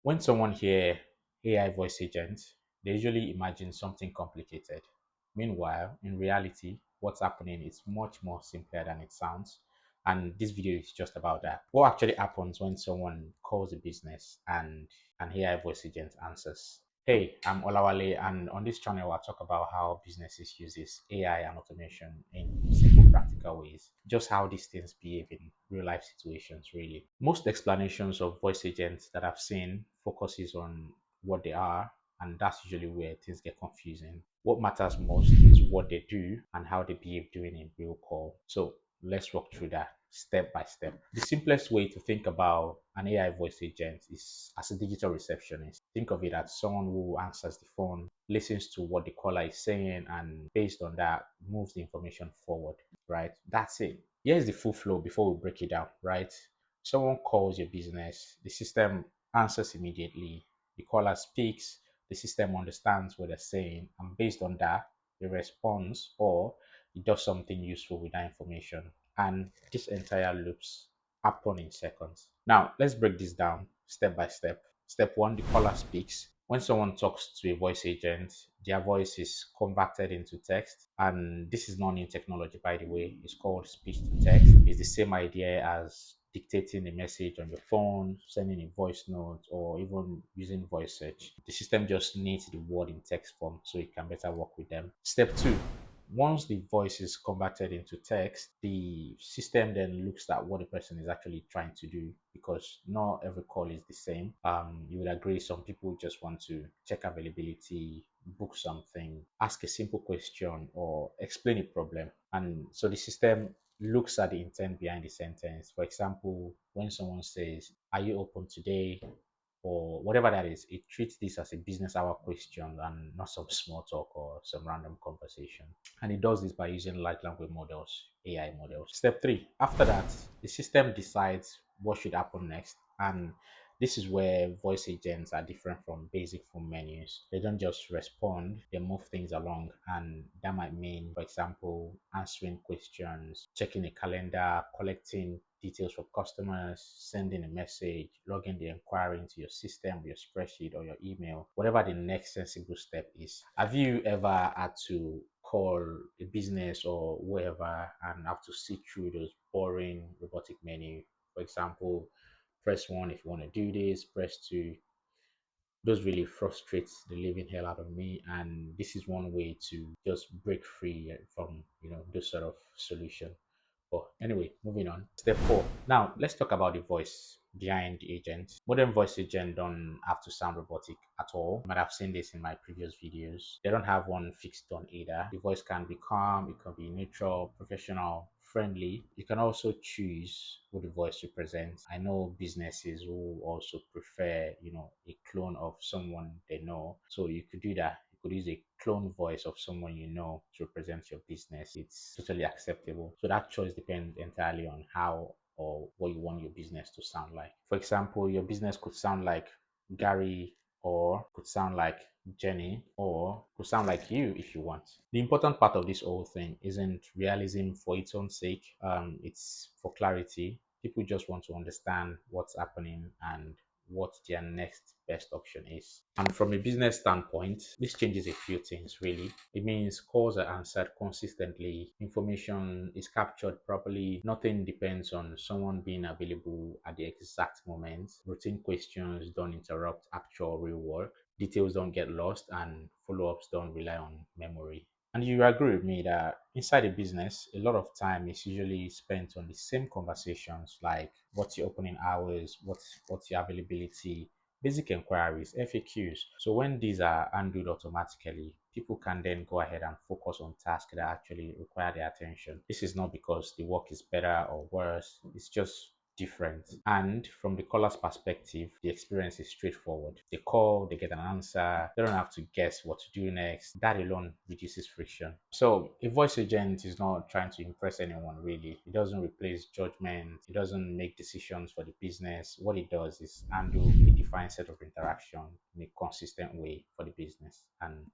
When someone hear AI voice agent, they usually imagine something complicated. Meanwhile, in reality, what's happening is much more simpler than it sounds. And this video is just about that. What actually happens when someone calls a business and an AI voice agent answers? Hey, I'm Olawale, and on this channel, I'll talk about how businesses uses AI and automation in simple, practical ways. Just how these things behave in real life situations, really. Most explanations of voice agents that I've seen focuses on what they are, and that's usually where things get confusing. What matters most is what they do and how they behave during a real call. So let's walk through that step by step. The simplest way to think about an AI voice agent is as a digital receptionist. Think of it as someone who answers the phone, listens to what the caller is saying, and based on that, moves the information forward, right? That's it. Here's the full flow before we break it down, right? Someone calls your business, the system answers immediately, the caller speaks, the system understands what they're saying, and based on that, it responds or it does something useful with that information. And this entire loops happen in seconds. Now, let's break this down step by step. Step one, the caller speaks. When someone talks to a voice agent, their voice is converted into text. And this is not new technology, by the way. It's called speech to text. It's the same idea as dictating a message on your phone, sending a voice note, or even using voice search. The system just needs the word in text form so it can better work with them. Step two, once the voice is converted into text, the system then looks at what the person is actually trying to do because not every call is the same. You would agree some people just want to check availability, book something, ask a simple question, or explain a problem. And so the system looks at the intent behind the sentence. For example, when someone says, "Are you open today?" or whatever that is, it treats this as a business hour question and not some small talk or some random conversation. And it does this by using large language models, AI models. Step three, after that, the system decides what should happen next. And this is where voice agents are different from basic phone menus. They don't just respond, they move things along. And that might mean, for example, answering questions, checking a calendar, collecting details from customers, sending a message, logging the inquiry into your system, your spreadsheet, or your email, whatever the next sensible step is. Have you ever had to call a business or whoever and have to sit through those boring robotic menu? For example, press one if you want to do this, press two. Those really frustrates the living hell out of me, and this is one way to just break free from this sort of solution. But anyway, moving on. Step four. Now let's talk about the voice behind the agent. Modern voice agent don't have to sound robotic at all. You might have seen this in my previous videos. They don't have one fixed tone either. The voice can be calm, it can be neutral, professional, friendly. You can also choose who the voice represents. I know businesses who also prefer, a clone of someone they know. So you could do that. You could use a clone voice of someone you know to represent your business. It's totally acceptable. So that choice depends entirely on how or what you want your business to sound like. For example, your business could sound like Gary, or could sound like Jenny, or could sound like you if you want. The important part of this whole thing isn't realism for its own sake. It's for clarity. People just want to understand what's happening and what their next best option is. And from a business standpoint, this changes a few things really. It means calls are answered consistently, information is captured properly, nothing depends on someone being available at the exact moment, routine questions don't interrupt actual real work, details don't get lost, and follow ups don't rely on memory. And you agree with me that inside a business, a lot of time is usually spent on the same conversations like what's your opening hours, what's your availability, basic inquiries, FAQs. So when these are handled automatically, people can then go ahead and focus on tasks that actually require their attention. This is not because the work is better or worse, it's just different. And from the caller's perspective, the experience is straightforward. They call, they get an answer, they don't have to guess what to do next. That alone reduces friction. So a voice agent is not trying to impress anyone really. It doesn't replace judgment, it doesn't make decisions for the business. What it does is handle a defined set of interaction in a consistent way for the business. And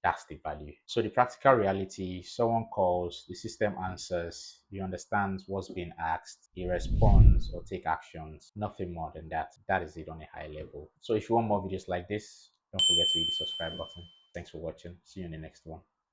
That's the value. So the practical reality, someone calls, the system answers, he understands what's being asked, he responds or take actions. Nothing more than that. That is it on a high level. So if you want more videos like this, don't forget to hit the subscribe button. Thanks for watching. See you in the next one.